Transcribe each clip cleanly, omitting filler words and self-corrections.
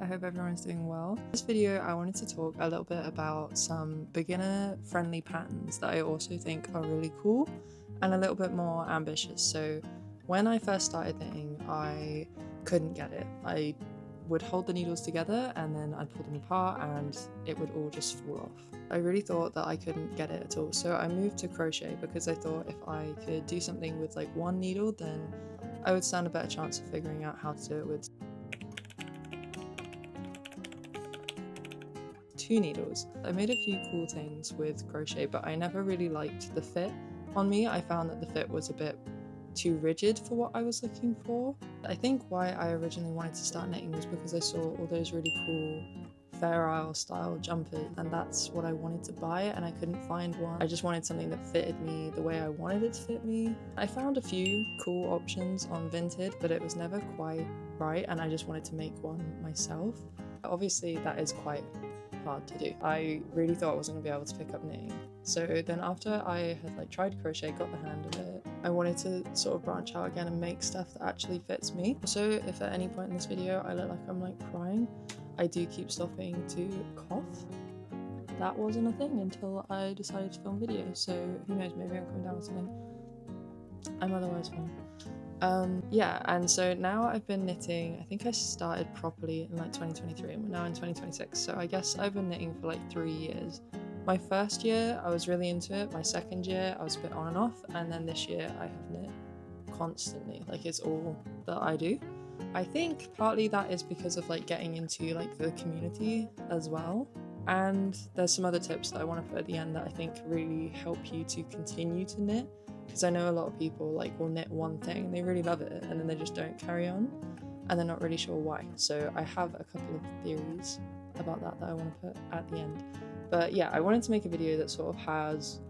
I hope everyone's doing well. In this video I wanted to talk a little bit about some beginner friendly patterns that I also think are really cool and a little bit more ambitious. So when I first started knitting, I couldn't get it. I would hold the needles together and then I'd pull them apart and it would all just fall off. I really thought that I couldn't get it at all, so I moved to crochet because I thought if I could do something with like one needle, then I would stand a better chance of figuring out how to do it with two needles. I made a few cool things with crochet, but I never really liked the fit on me. I found that the fit was a bit too rigid for what I was looking for. I think why I originally wanted to start knitting was because I saw all those really cool Fair Isle style jumpers and that's what I wanted to buy, and I couldn't find one. I just wanted something that fitted me the way I wanted it to fit me. I found a few cool options on Vinted, but it was never quite right and I just wanted to make one myself. Obviously that is quite hard to do. I really thought I wasn't going to be able to pick up knitting. So then after I had tried crochet, got the hang of it, I wanted to sort of branch out again and make stuff that actually fits me. Also, if at any point in this video I look like I'm crying, I do keep stopping to cough. That wasn't a thing until I decided to film videos, so who knows, maybe I'm coming down with something. I'm otherwise fine. Yeah, and so now I've been knitting, I think I started properly in 2023 and we're now in 2026, so I guess I've been knitting for 3 years. My first year I was really into it, my second year I was a bit on and off, and then this year I have knit constantly, it's all that I do. I think partly that is because of getting into the community as well, and there's some other tips that I want to put at the end that I think really help you to continue to knit, because I know a lot of people will knit one thing, they really love it, and then they just don't carry on and they're not really sure why. So I have a couple of theories about that I want to put at the end. But yeah, I wanted to make a video that sort of has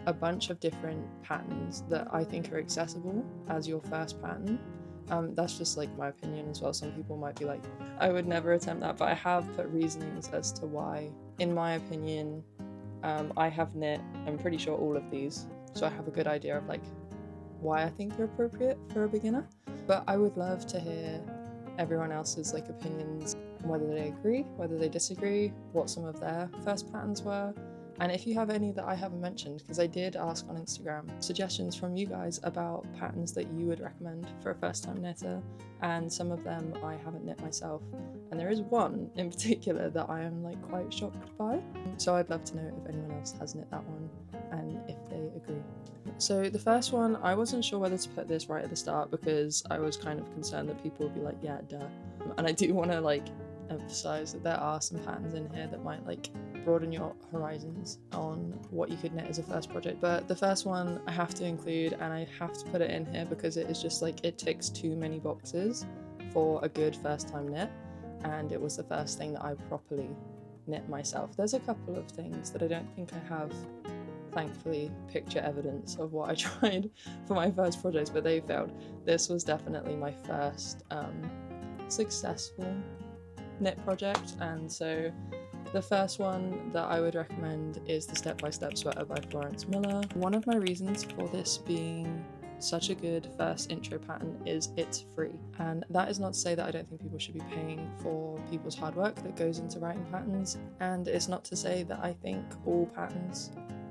a bunch of different patterns that I think are accessible as your first pattern. That's just my opinion as well. Some people might be like, I would never attempt that, but I have put reasonings as to why, in my opinion, I have knit, I'm pretty sure, all of these, so I have a good idea of why I think they're appropriate for a beginner. But I would love to hear everyone else's opinions, whether they agree, whether they disagree, what some of their first patterns were, and if you have any that I haven't mentioned, because I did ask on Instagram suggestions from you guys about patterns that you would recommend for a first time knitter, and some of them I haven't knit myself, and there is one in particular that I am quite shocked by, so I'd love to know if anyone else has knit that one and if they agree. So the first one, I wasn't sure whether to put this right at the start because I was kind of concerned that people would be like, yeah, duh, and I do want to emphasize that there are some patterns in here that might broaden your horizons on what you could knit as a first project. But the first one I have to include, and I have to put it in here because it is just it ticks too many boxes for a good first time knit, and it was the first thing that I properly knit myself. There's a couple of things that I don't think I have, thankfully, picture evidence of what I tried for my first projects, but they failed. This was definitely my first successful knit project, and so the first one that I would recommend is the Step by Step Sweater by Florance Miller. One of my reasons for this being such a good first intro pattern is it's free, and that is not to say that I don't think people should be paying for people's hard work that goes into writing patterns, and it's not to say that I think all patterns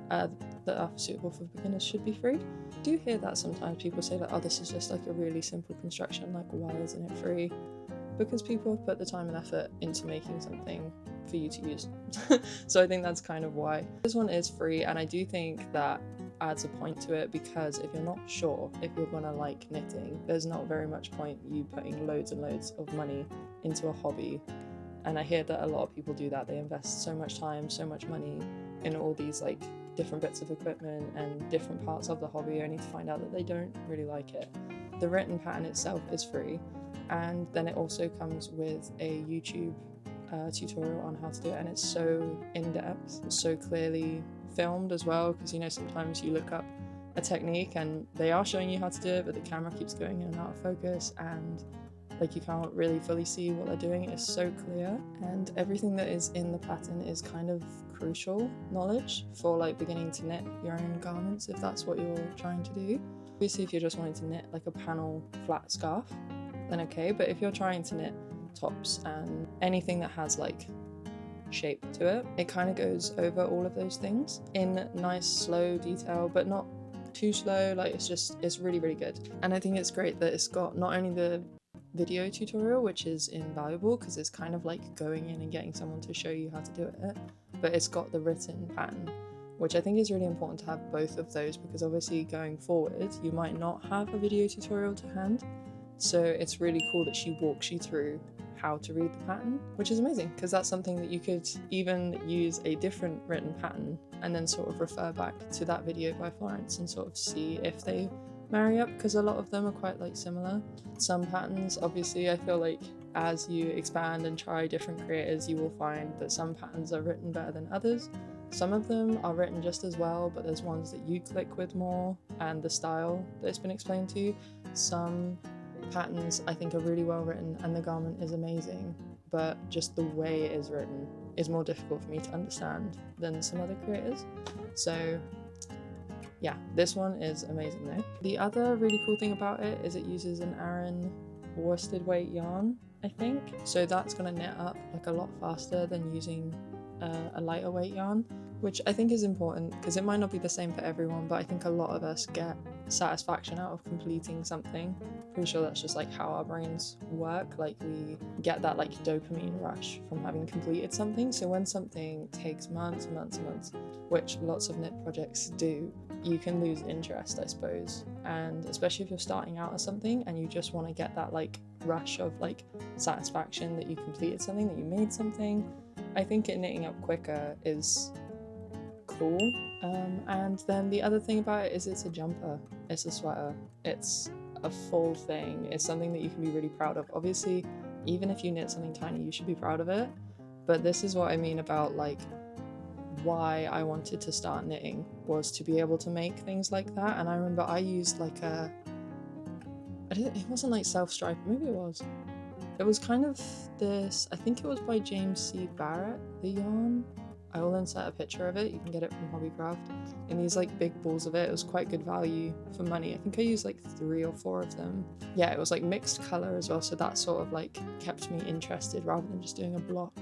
that are suitable for beginners should be free. I do hear that sometimes people say oh, this is just a really simple construction, why isn't it free? Because people have put the time and effort into making something for you to use. So I think that's kind of why. This one is free, and I do think that adds a point to it, because if you're not sure if you're gonna like knitting, there's not very much point you putting loads and loads of money into a hobby. And I hear that a lot of people do that. They invest so much time, so much money in all these different bits of equipment and different parts of the hobby, only to find out that they don't really like it. The written pattern itself is free, and then it also comes with a YouTube tutorial on how to do it, and it's so in-depth, so clearly filmed as well, because sometimes you look up a technique and they are showing you how to do it, but the camera keeps going in and out of focus, and you can't really fully see what they're doing. It's so clear, and everything that is in the pattern is kind of crucial knowledge for beginning to knit your own garments, if that's what you're trying to do. Obviously if you're just wanting to knit a panel flat scarf, then okay, but if you're trying to knit tops and anything that has like shape to it. It kind of goes over all of those things in nice slow detail, but not too slow. Like it's really, really good. And I think it's great that it's got not only the video tutorial, which is invaluable because it's kind of like going in and getting someone to show you how to do it, but it's got the written pattern, which I think is really important to have both of those, because obviously going forward you might not have a video tutorial to hand. So it's really cool that she walks you through how to read the pattern, which is amazing because that's something that you could even use a different written pattern and then sort of refer back to that video by Florance and sort of see if they marry up, because a lot of them are quite like similar. Some patterns, obviously, I feel like as you expand and try different creators, you will find that some patterns are written better than others. Some of them are written just as well, but there's ones that you click with more and the style that it's been explained to you. Some patterns I think are really well written and the garment is amazing, but just the way it is written is more difficult for me to understand than some other creators. So yeah, this one is amazing though. The other really cool thing about it is it uses an Aran worsted weight yarn, I think. So that's going to knit up like a lot faster than using a lighter weight yarn, which I think is important because it might not be the same for everyone, but I think a lot of us get satisfaction out of completing something. Pretty sure that's just like how our brains work. Like we get that like dopamine rush from having completed something. So when something takes months and months and months, which lots of knit projects do, you can lose interest, I suppose. And especially if you're starting out at something and you just want to get that like rush of like satisfaction that you completed something, that you made something, I think it knitting up quicker is cool. And then the other thing about it is it's a jumper, it's a sweater, it's a full thing. It's something that you can be really proud of. Obviously, even if you knit something tiny, you should be proud of it. But this is what I mean about like why I wanted to start knitting, was to be able to make things like that. And I remember I used like it wasn't like self-stripe, maybe it was. It was kind of this, I think it was by James C. Barrett, the yarn. I will insert a picture of it, you can get it from Hobbycraft. In these like big balls of it was quite good value for money. I think I used like 3 or 4 of them. Yeah, it was like mixed colour as well, so that sort of like kept me interested rather than just doing a block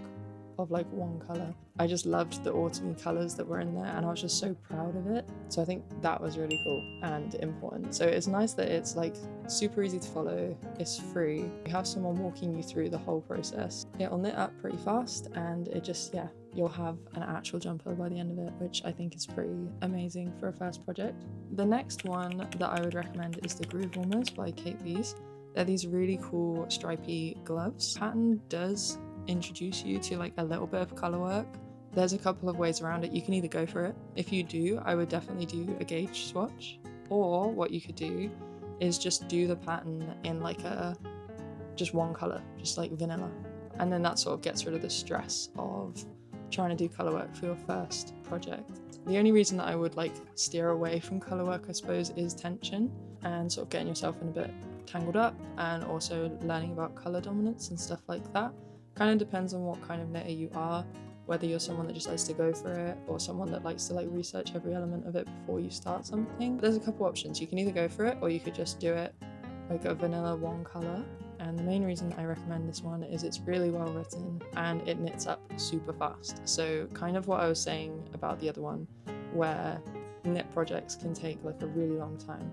of like one colour. I just loved the autumny colours that were in there and I was just so proud of it. So I think that was really cool and important. So it's nice that it's like super easy to follow, it's free, you have someone walking you through the whole process. It'll knit up pretty fast and it just, yeah, you'll have an actual jumper by the end of it, which I think is pretty amazing for a first project. The next one that I would recommend is the Groove Warmers by Kait Biez. They're these really cool stripy gloves. The pattern does introduce you to like a little bit of colour work. There's a couple of ways around it. You can either go for it. If you do, I would definitely do a gauge swatch, or what you could do is just do the pattern in like just one colour, just like vanilla, and then that sort of gets rid of the stress of trying to do colour work for your first project. The only reason that I would like steer away from colour work, I suppose, is tension and sort of getting yourself in a bit tangled up, and also learning about colour dominance and stuff like that. Kind of depends on what kind of knitter you are, whether you're someone that just likes to go for it or someone that likes to like research every element of it before you start something. There's a couple options. You can either go for it or you could just do it like a vanilla one colour. And the main reason I recommend this one is it's really well written and it knits up super fast. So kind of what I was saying about the other one, where knit projects can take like a really long time,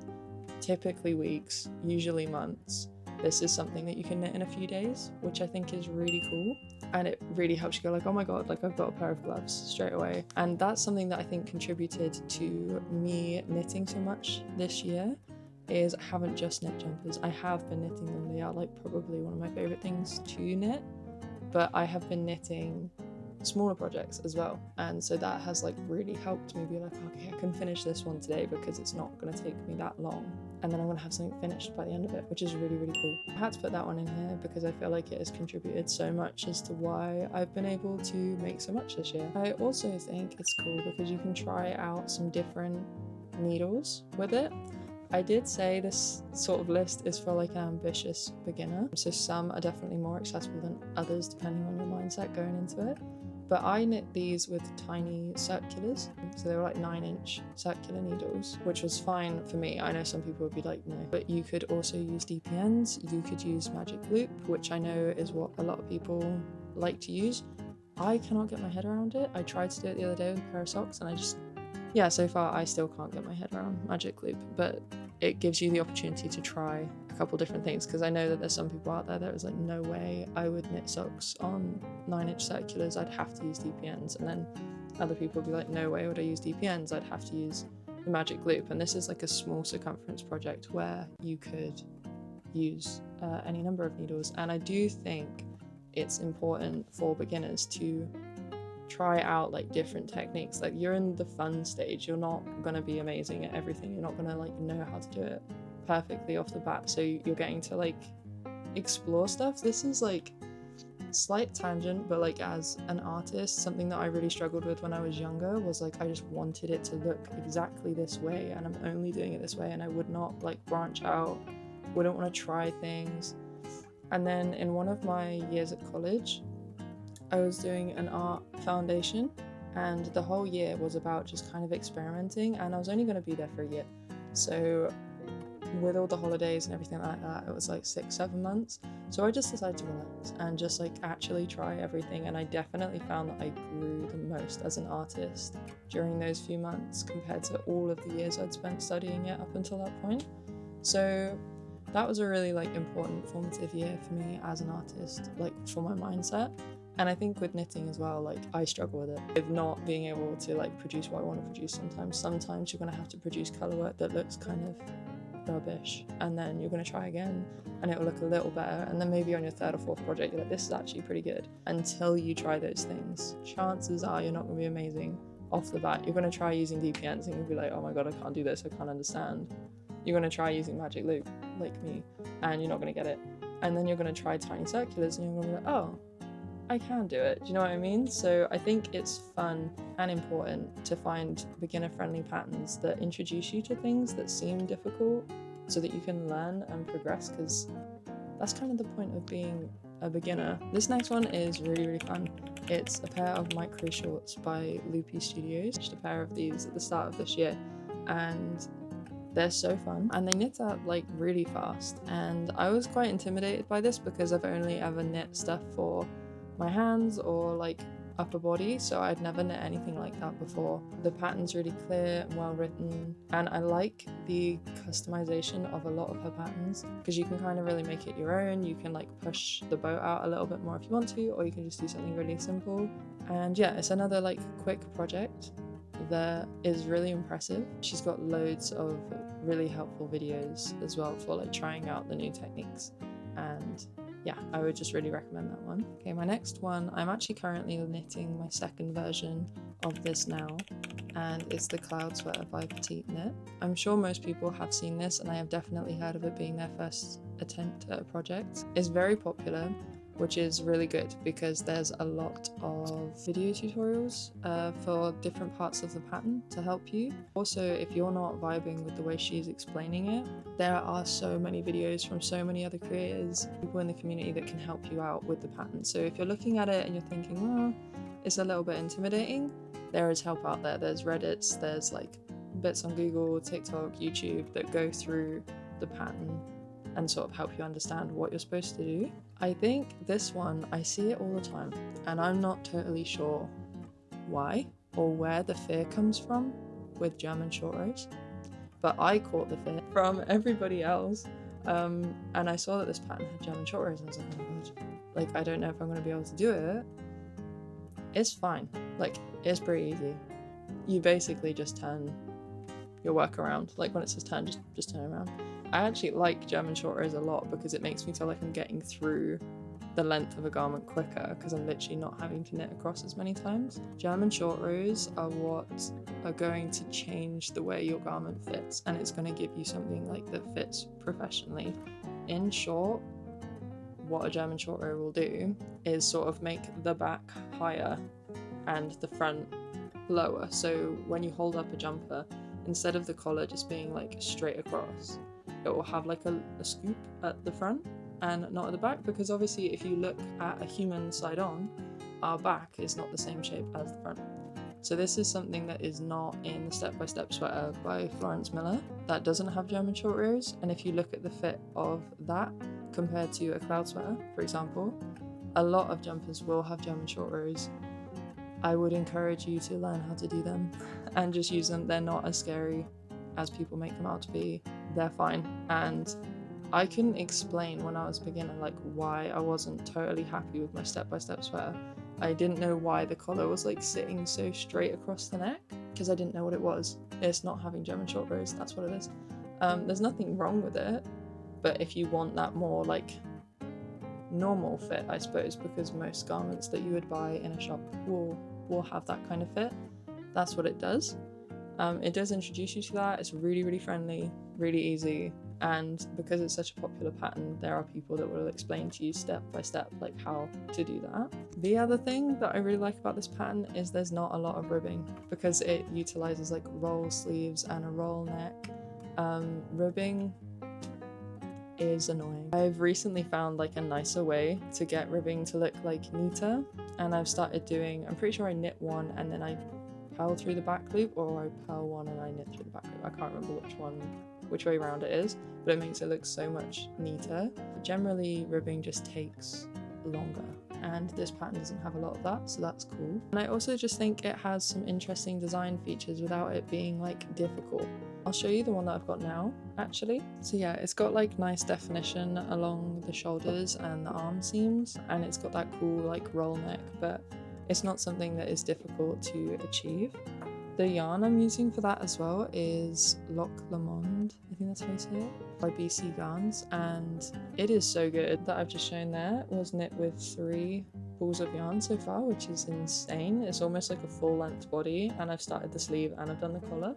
typically weeks, usually months. This is something that you can knit in a few days, which I think is really cool. And it really helps you go like, oh my god, like I've got a pair of gloves straight away. And that's something that I think contributed to me knitting so much this year, is I haven't just knit jumpers. I have been knitting them. They are like probably one of my favourite things to knit, but I have been knitting smaller projects as well, and so that has like really helped me be like, okay, I can finish this one today because it's not going to take me that long, and then I'm going to have something finished by the end of it, which is really, really cool. I had to put that one in here because I feel like it has contributed so much as to why I've been able to make so much this year. I also think it's cool because you can try out some different needles with it. I did say this sort of list is for like an ambitious beginner, so some are definitely more accessible than others depending on your mindset going into it. But I knit these with tiny circulars, so they were like 9-inch circular needles, which was fine for me. I know some people would be like, no. But you could also use DPNs, you could use magic loop, which I know is what a lot of people like to use. I cannot get my head around it. I tried to do it the other day with a pair of socks and so far I still can't get my head around magic loop, but it gives you the opportunity to try a couple different things, because I know that there's some people out there that was like, no way I would knit socks on 9-inch circulars, I'd have to use DPNs. And then other people would be like, no way would I use DPNs, I'd have to use the magic loop. And this is like a small circumference project where you could use any number of needles. And I do think it's important for beginners to try out like different techniques. Like, you're in the fun stage, you're not gonna be amazing at everything, you're not gonna like know how to do it perfectly off the bat, so you're getting to like explore stuff. This is like slight tangent, but like as an artist, something that I really struggled with when I was younger was like, I just wanted it to look exactly this way and I'm only doing it this way, and I would not like branch out, wouldn't want to try things. And then in one of my years at college, I was doing an art foundation, and the whole year was about just kind of experimenting, and I was only going to be there for a year. So with all the holidays and everything like that, it was like 6-7 months. So I just decided to relax and just like actually try everything, and I definitely found that I grew the most as an artist during those few months compared to all of the years I'd spent studying it up until that point. So that was a really like important formative year for me as an artist, like for my mindset. And I think with knitting as well, like I struggle with it, with not being able to like produce what I want to produce sometimes. Sometimes you're going to have to produce colour work that looks kind of rubbish, and then you're going to try again and it will look a little better, and then maybe on your 3rd or 4th project you're like, this is actually pretty good. Until you try those things, chances are you're not going to be amazing off the bat. You're going to try using DPNs and you'll be like, oh my god, I can't do this, I can't understand. You're going to try using magic loop like me and you're not going to get it, and then you're going to try tiny circulars and you're going to be like, oh, I can do it. Do you know what I mean? So I think it's fun and important to find beginner-friendly patterns that introduce you to things that seem difficult so that you can learn and progress, because that's kind of the point of being a beginner. This next one is really, really fun. It's a pair of micro shorts by Loupy Studios. Just a pair of these at the start of this year, and they're so fun and they knit up like really fast. And I was quite intimidated by this because I've only ever knit stuff for my hands or like upper body, so I'd never knit anything like that before. The pattern's really clear and well written, and I like the customization of a lot of her patterns because you can kind of really make it your own. You can like push the bow out a little bit more if you want to, or you can just do something really simple. And yeah, it's another like quick project that is really impressive. She's got loads of really helpful videos as well for like trying out the new techniques, and yeah, I would just really recommend that one. Okay, my next one, I'm actually currently knitting my 2nd version of this now, and it's the Cloud Sweater by Petite Knit. I'm sure most people have seen this, and I have definitely heard of it being their first attempt at a project. It's very popular, which is really good because there's a lot of video tutorials for different parts of the pattern to help you. Also, if you're not vibing with the way she's explaining it, there are so many videos from so many other creators, people in the community that can help you out with the pattern. So if you're looking at it and you're thinking, well, it's a little bit intimidating, there is help out there. There's Reddits, there's like bits on Google, TikTok, YouTube that go through the pattern and sort of help you understand what you're supposed to do. I think this one, I see it all the time, and I'm not totally sure why or where the fear comes from with German short rows, but I caught the fear from everybody else, and I saw that this pattern had German short rows, and I was like, oh my god, like I don't know if I'm going to be able to do it. It's fine, like it's pretty easy. You basically just turn your work around, like when it says turn, just turn around. I actually like German short rows a lot because it makes me feel like I'm getting through the length of a garment quicker because I'm literally not having to knit across as many times. German short rows are what are going to change the way your garment fits, and it's going to give you something like that fits professionally. In short, what a German short row will do is sort of make the back higher and the front lower. So when you hold up a jumper, instead of the collar just being like straight across, it will have like a scoop at the front and not at the back, because obviously if you look at a human side on, our back is not the same shape as the front. So this is something that is not in the Step by Step sweater by Florance Miller. That doesn't have German short rows, and if you look at the fit of that compared to a cloud sweater, for example, a lot of jumpers will have German short rows. I would encourage you to learn how to do them and just use them. They're not as scary as people make them out to be. They're fine. And I couldn't explain when I was a beginner like why I wasn't totally happy with my Step by Step sweater. I didn't know why the collar was like sitting so straight across the neck, because I didn't know what it was. It's not having German short rows, that's what it is. There's nothing wrong with it, but if you want that more like normal fit, I suppose, because most garments that you would buy in a shop will have that kind of fit, that's what it does. It does introduce you to that. It's really, really friendly, really easy, and because it's such a popular pattern, there are people that will explain to you step by step like how to do that. The other thing that I really like about this pattern is there's not a lot of ribbing, because it utilizes like roll sleeves and a roll neck. Ribbing is annoying. I've recently found like a nicer way to get ribbing to look like neater, and I've started doing, I'm pretty sure I knit one and then I purl through the back loop, or I purl one and I knit through the back loop. I can't remember which way around it is, but it makes it look so much neater. Generally, ribbing just takes longer, and this pattern doesn't have a lot of that, so that's cool. And I also just think it has some interesting design features without it being like difficult. I'll show you the one that I've got now, actually. So yeah, it's got like nice definition along the shoulders and the arm seams, and it's got that cool like roll neck, but it's not something that is difficult to achieve. The yarn I'm using for that as well is Loc Lamond, I think that's how you say it, by BC Yarns, and it is so good. That I've just shown there was knit with 3 balls of yarn so far, which is insane. It's almost like a full length body, and I've started the sleeve and I've done the collar.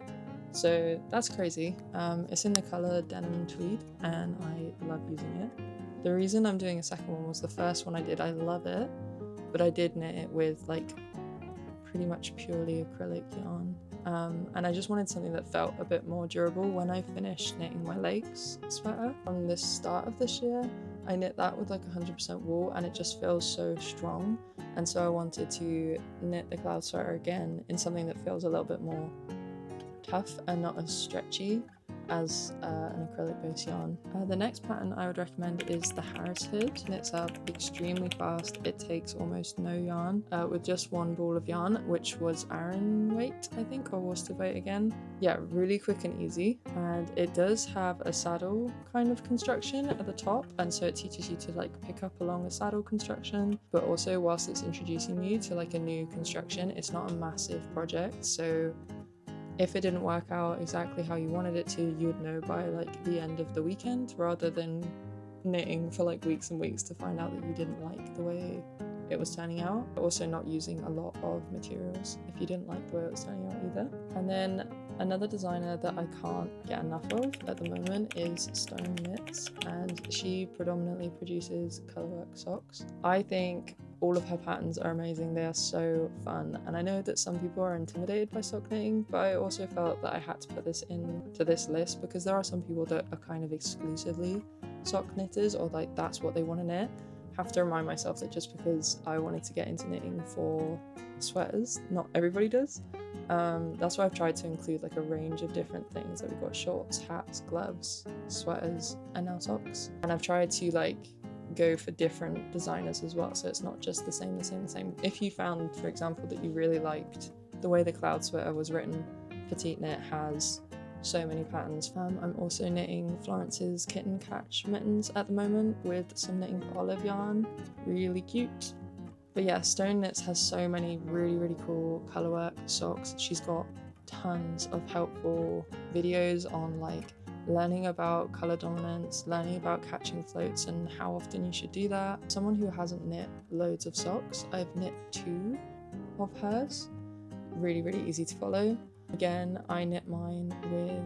So that's crazy. It's in the colour denim tweed, and I love using it. The reason I'm doing a second one was the first one I did, I love it, but I did knit it with like pretty much purely acrylic yarn, and I just wanted something that felt a bit more durable when I finished knitting my legs sweater. From the start of this year, I knit that with like 100% wool, and it just feels so strong, and so I wanted to knit the cloud sweater again in something that feels a little bit more tough and not as stretchy as an acrylic base yarn. The next pattern I would recommend is the Harris hood. Knits up extremely fast. It takes almost no yarn, with just 1 ball of yarn, which was Aran weight, I think, or worsted weight again. Yeah, really quick and easy. And it does have a saddle kind of construction at the top, and so it teaches you to like pick up along a saddle construction, but also whilst it's introducing you to like a new construction, it's not a massive project, so if it didn't work out exactly how you wanted it to, you would know by like the end of the weekend, rather than knitting for like weeks and weeks to find out that you didn't like the way it was turning out. Also not using a lot of materials if you didn't like the way it was turning out either. And then another designer that I can't get enough of at the moment is Stone Knits, and she predominantly produces colourwork socks. I think all of her patterns are amazing. They are so fun, and I know that some people are intimidated by sock knitting, but I also felt that I had to put this into this list because there are some people that are kind of exclusively sock knitters, or like that's what they want to knit. I have to remind myself that just because I wanted to get into knitting for sweaters, not everybody does. That's why I've tried to include like a range of different things. Like we've got shorts, hats, gloves, sweaters, and now socks. And I've tried to like go for different designers as well, so it's not just the same. If you found, for example, that you really liked the way the cloud sweater was written, Petite Knit has so many patterns. I'm also knitting Florence's Kitten catch mittens at the moment with some knitting for olive yarn, really cute. But yeah, Stone Knits has so many really cool colourwork socks. She's got tons of helpful videos on like learning about colour dominance, learning about catching floats and how often you should do that. Someone who hasn't knit loads of socks, I've knit 2 of hers. Really easy to follow. Again, I knit mine with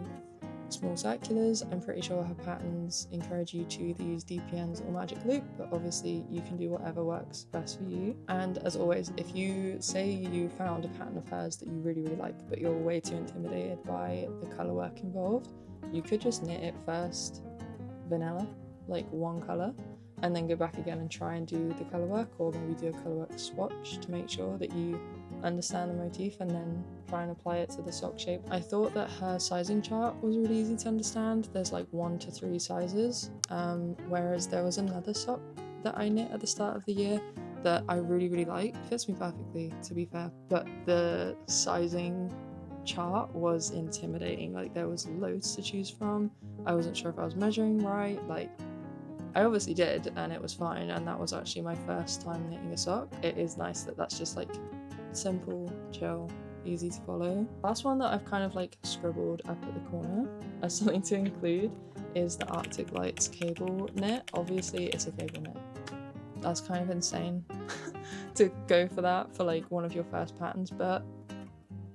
small circulars. I'm pretty sure her patterns encourage you to either use DPNs or magic loop, but obviously you can do whatever works best for you. And as always, if you say you found a pattern of hers that you really like, but you're way too intimidated by the colour work involved, you could just knit it first vanilla, like one colour, and then go back again and try and do the colour work, or maybe do a colour work swatch to make sure that you understand the motif and then try and apply it to the sock shape. I thought that her sizing chart was really easy to understand. There's like 1 to 3 sizes, whereas there was another sock that I knit at the start of the year that I really liked. Fits me perfectly, to be fair, but the sizing chart was intimidating. Like, there was loads to choose from. I wasn't sure if I was measuring right. Like, I obviously did, and it was fine, and that was actually my first time knitting a sock. It is nice that that's just like simple, chill, easy to follow. Last one that I've kind of like scribbled up at the corner as something to include is the Arctic Lights cable knit. Obviously it's a cable knit. That's kind of insane to go for that for like one of your first patterns, but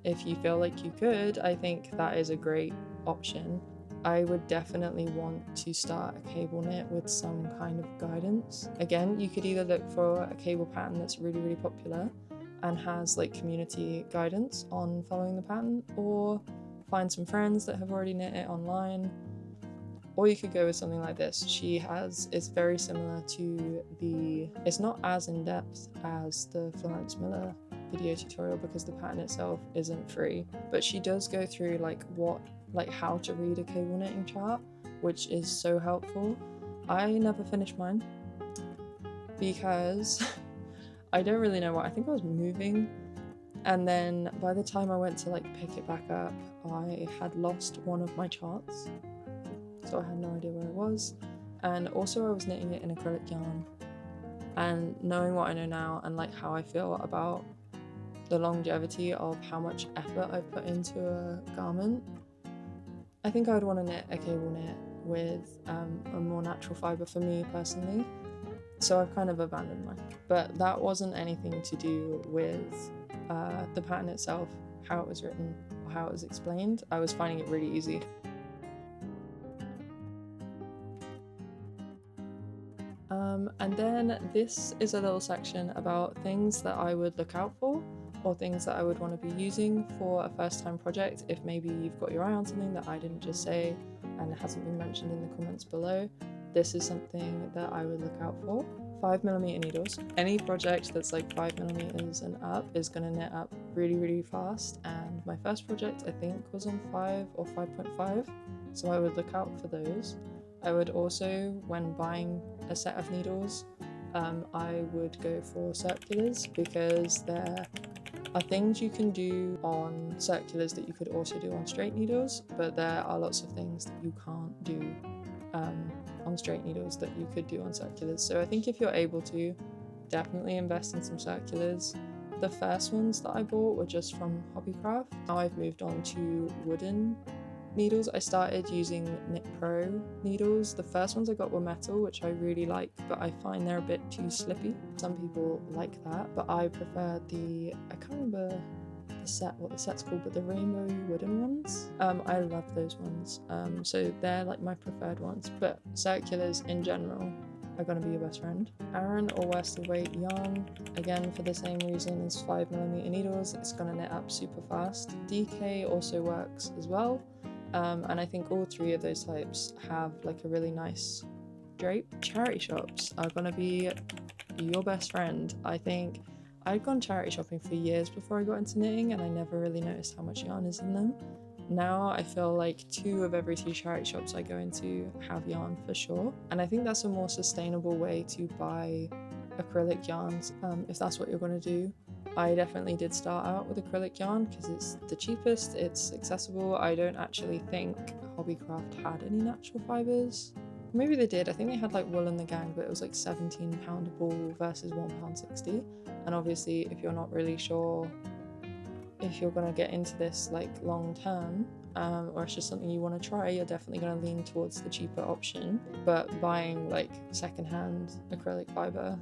if you feel like you could, I think that is a great option. I would definitely want to start a cable knit with some kind of guidance. Again, you could either look for a cable pattern that's really popular and has like community guidance on following the pattern, or find some friends that have already knit it online, or you could go with something like this. It's very similar to it's not as in-depth as the Florance Miller video tutorial because the pattern itself isn't free, but she does go through how to read a cable knitting chart, which is so helpful. I never finished mine because I don't really know why. I think I was moving, and then by the time I went to like pick it back up, I had lost one of my charts, so I had no idea where it was. And also I was knitting it in acrylic yarn, and knowing what I know now and like how I feel about the longevity of how much effort I've put into a garment, I think I would want to knit a cable knit with a more natural fibre for me personally. So I've kind of abandoned mine. But that wasn't anything to do with the pattern itself, how it was written, or how it was explained. I was finding it really easy. And then this is a little section about things that I would look out for, or things that I would want to be using for a first time project. If maybe you've got your eye on something that I didn't just say and it hasn't been mentioned in the comments below, this is something that I would look out for. 5mm needles. Any project that's like 5mm and up is going to knit up really fast, and my first project I think was on 5 or 5.5, so I would look out for those. I would also, when buying a set of needles, I would go for circulars, because there are things you can do on circulars that you could also do on straight needles, but there are lots of things that you can't do on straight needles that you could do on circulars. So I think if you're able to, definitely invest in some circulars. The first ones that I bought were just from Hobbycraft. Now I've moved on to wooden needles. I started using Knit Pro needles. The first ones I got were metal, which I really like, but I find they're a bit too slippy. Some people like that, but I prefer I can't remember what the set's called, but the rainbow wooden ones. I love those ones. So they're like my preferred ones, but circulars in general are going to be your best friend. Aran or worsted weight yarn, again for the same reason as 5mm needles, it's going to knit up super fast. DK also works as well, and I think all three of those types have like a really nice drape. Charity shops are going to be your best friend. I think I'd gone charity shopping for years before I got into knitting, and I never really noticed how much yarn is in them. Now I feel like 2 of every 2 charity shops I go into have yarn for sure, and I think that's a more sustainable way to buy acrylic yarns if that's what you're going to do. I definitely did start out with acrylic yarn because it's the cheapest, it's accessible. I don't actually think Hobbycraft had any natural fibres. Maybe they did. I think they had like wool in the gang, but it was like £17 a ball versus £1.60. And obviously if you're not really sure if you're going to get into this like long term, or it's just something you want to try, you're definitely going to lean towards the cheaper option. But buying like secondhand acrylic fibre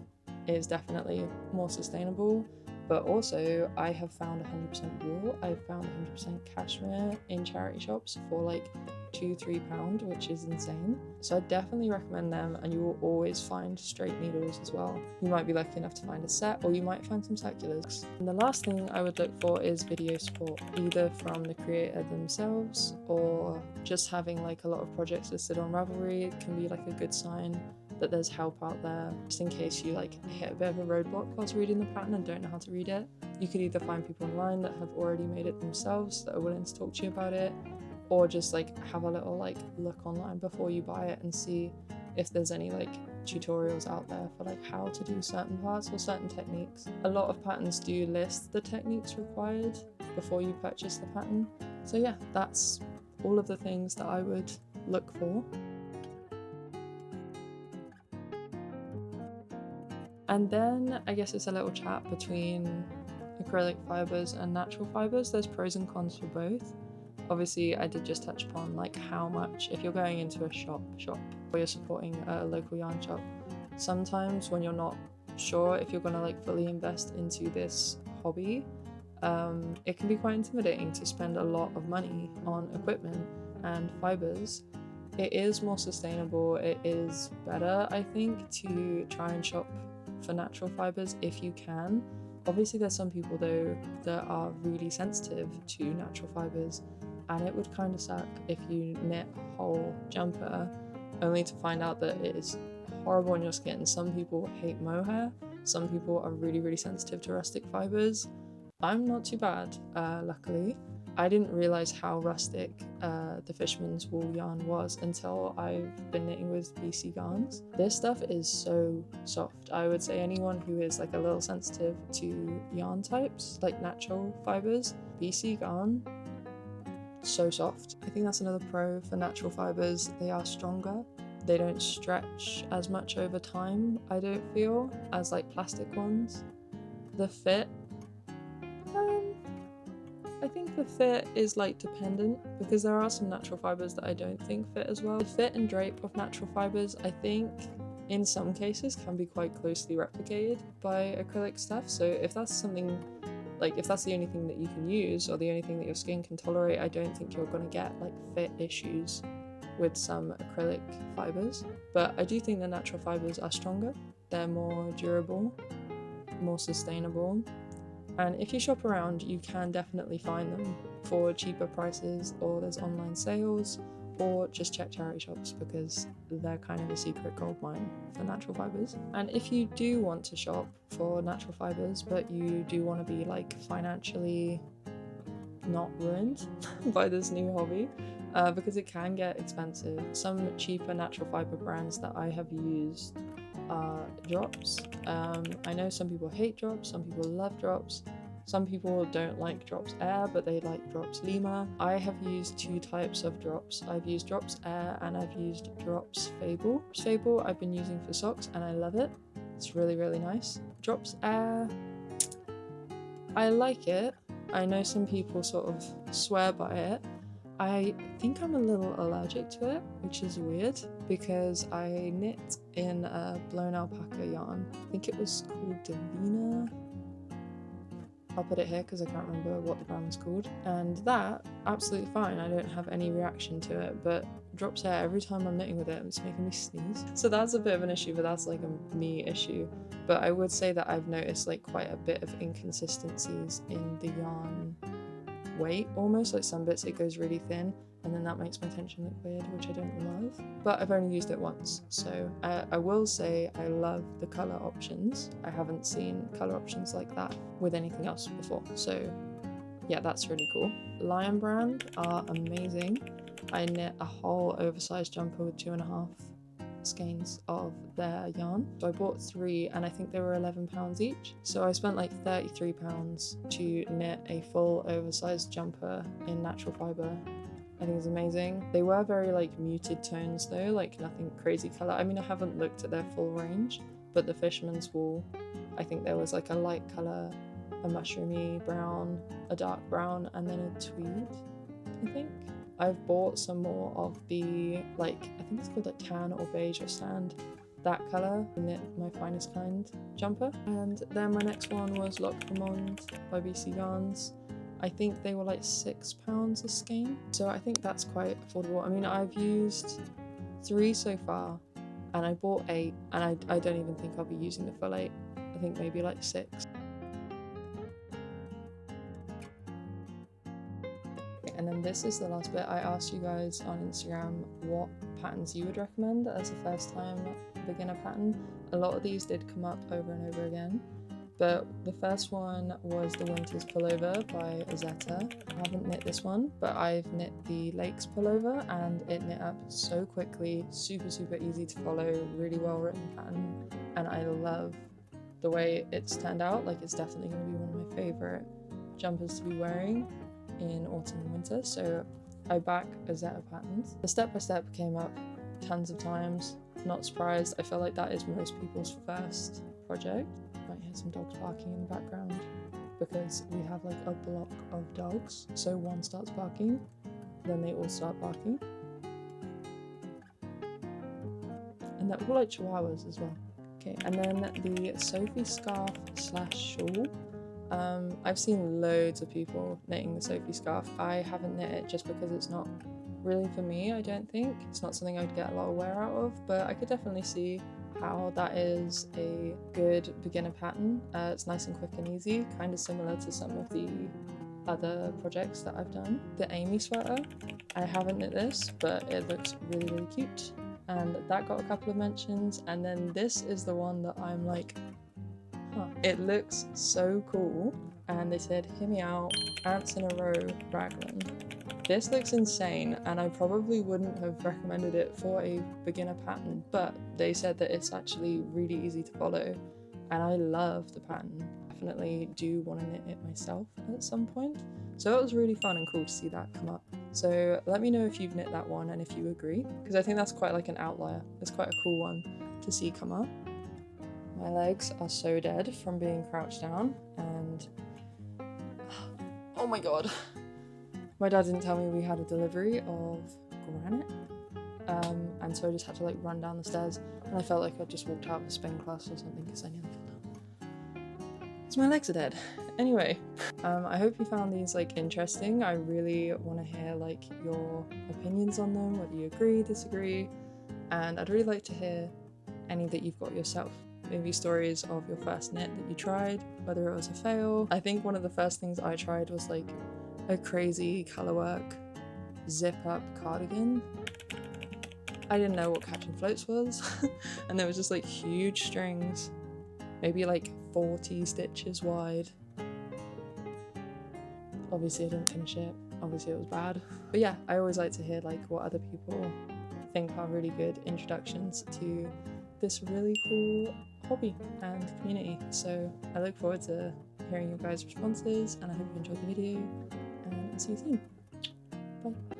is definitely more sustainable. But also I have found 100% wool, I've found 100% cashmere in charity shops for like £2-3, which is insane. So I definitely recommend them, and you will always find straight needles as well. You might be lucky enough to find a set, or you might find some circulars. And the last thing I would look for is video support, either from the creator themselves or just having like a lot of projects listed on Ravelry. It can be like a good sign that there's help out there just in case you like hit a bit of a roadblock whilst reading the pattern and don't know how to read it. You could either find people online that have already made it themselves that are willing to talk to you about it, or just like have a little like look online before you buy it and see if there's any like tutorials out there for like how to do certain parts or certain techniques. A lot of patterns do list the techniques required before you purchase the pattern. So yeah, that's all of the things that I would look for. And then I guess it's a little chat between acrylic fibers and natural fibers. There's pros and cons for both. Obviously, I did just touch upon like how much, if you're going into a shop or you're supporting a local yarn shop, sometimes when you're not sure if you're going to like fully invest into this hobby, it can be quite intimidating to spend a lot of money on equipment and fibers. It is more sustainable, it is better, I think, to try and shop for natural fibers if you can. Obviously there's some people though that are really sensitive to natural fibers, and it would kind of suck if you knit a whole jumper only to find out that it is horrible on your skin. Some people hate mohair, some people are really sensitive to rustic fibers. I'm not too bad, luckily. I didn't realise how rustic the Fisherman's Wool yarn was until I've been knitting with BC Garns. This stuff is so soft. I would say anyone who is like a little sensitive to yarn types, like natural fibers, BC Garn, so soft. I think that's another pro for natural fibers. They are stronger. They don't stretch as much over time, I don't feel, as like plastic ones. The fit, I think the fit is like dependent, because there are some natural fibers that I don't think fit as well. The fit and drape of natural fibers, I think in some cases can be quite closely replicated by acrylic stuff. So if that's something, like if that's the only thing that you can use or the only thing that your skin can tolerate, I don't think you're going to get like fit issues with some acrylic fibers. But I do think the natural fibers are stronger, they're more durable, more sustainable. And if you shop around, you can definitely find them for cheaper prices, or there's online sales, or just check charity shops, because they're kind of a secret gold mine for natural fibers. And if you do want to shop for natural fibers, but you do want to be like financially not ruined by this new hobby, because it can get expensive, some cheaper natural fiber brands that I have used are Drops. I know some people hate Drops, some people love Drops, some people don't like Drops Air but they like Drops Lima. I have used two types of Drops. I've used Drops Air and I've used Drops Fable. Fable I've been using for socks and I love it. It's really nice. Drops Air, I like it. I know some people sort of swear by it. I think I'm a little allergic to it, which is weird, because I knit in a blown alpaca yarn. I think it was called Davina. I'll put it here because I can't remember what the brand was called. And that, absolutely fine, I don't have any reaction to it, but Drops Air, every time I'm knitting with it, it's making me sneeze. So that's a bit of an issue, but that's like a me issue. But I would say that I've noticed like quite a bit of inconsistencies in the yarn weight, almost. Like some bits it goes really thin and then that makes my tension look weird, which I don't love. But I've only used it once, so I will say I love the colour options. I haven't seen colour options like that with anything else before, so yeah, that's really cool. Lion brand are amazing. I knit a whole oversized jumper with 2.5 skeins of their yarn. So I bought 3 and I think they were £11 each. So I spent like £33 to knit a full oversized jumper in natural fibre. I think it's amazing. They were very like muted tones though, like nothing crazy colour. I mean, I haven't looked at their full range, but the Fisherman's Wool, I think there was like a light colour, a mushroomy brown, a dark brown, and then a tweed, I think. I've bought some more of the, like, I think it's called like tan or beige or sand, that colour, knit my finest kind jumper. And then my next one was Loc Romand by BC Garns. I think they were like £6 a skein, so I think that's quite affordable. I mean, I've used 3 so far and I bought 8, and I don't even think I'll be using the full 8. I think maybe like 6. And and then this is the last bit. I asked you guys on Instagram what patterns you would recommend as a first time beginner pattern. A lot of these did come up over and over again, but the first one was the Winter's Pullover by Ozetta. I haven't knit this one, but I've knit the Lakes Pullover and it knit up so quickly, super easy to follow, really well written pattern, and I love the way it's turned out. Like, it's definitely going to be one of my favourite jumpers to be wearing in autumn and winter, so I back Ozetta patterns. The step-by-step came up tons of times, not surprised. I feel like that is most people's first project. Might hear some dogs barking in the background because we have like a block of dogs, so one starts barking, then they all start barking, and they're all like chihuahuas as well. Okay, and then the Sophie scarf slash shawl. I've seen loads of people knitting the Sophie scarf. I haven't knit it just because it's not really for me, I don't think. It's not something I'd get a lot of wear out of, but I could definitely see how that is a good beginner pattern. It's nice and quick and easy, kind of similar to some of the other projects that I've done. The Amy sweater, I haven't knit this, but it looks really cute, and that got a couple of mentions. And then this is the one that I'm like, it looks so cool, and they said, hear me out, ants in a row raglan. This looks insane, and I probably wouldn't have recommended it for a beginner pattern, but they said that it's actually really easy to follow, and I love the pattern. Definitely do want to knit it myself at some point. So it was really fun and cool to see that come up. So let me know if you've knit that one and if you agree, because I think that's quite like an outlier. It's quite a cool one to see come up. My legs are so dead from being crouched down, and oh my god. My dad didn't tell me we had a delivery of granite, and so I just had to like run down the stairs, and I felt like I just walked out of a spin class or something because I nearly fell down. So my legs are dead. Anyway, I hope you found these like interesting. I really want to hear like your opinions on them, whether you agree, disagree, and I'd really like to hear any that you've got yourself. Maybe stories of your first knit that you tried, whether it was a fail. I think one of the first things I tried was like a crazy colourwork zip-up cardigan. I didn't know what catching floats was, and there was just like huge strings, maybe like 40 stitches wide. Obviously I didn't finish it, obviously it was bad. But yeah, I always like to hear like what other people think are really good introductions to this really cool hobby and community. So I look forward to hearing your guys' responses, and I hope you enjoyed the video, and I'll see you soon. Bye.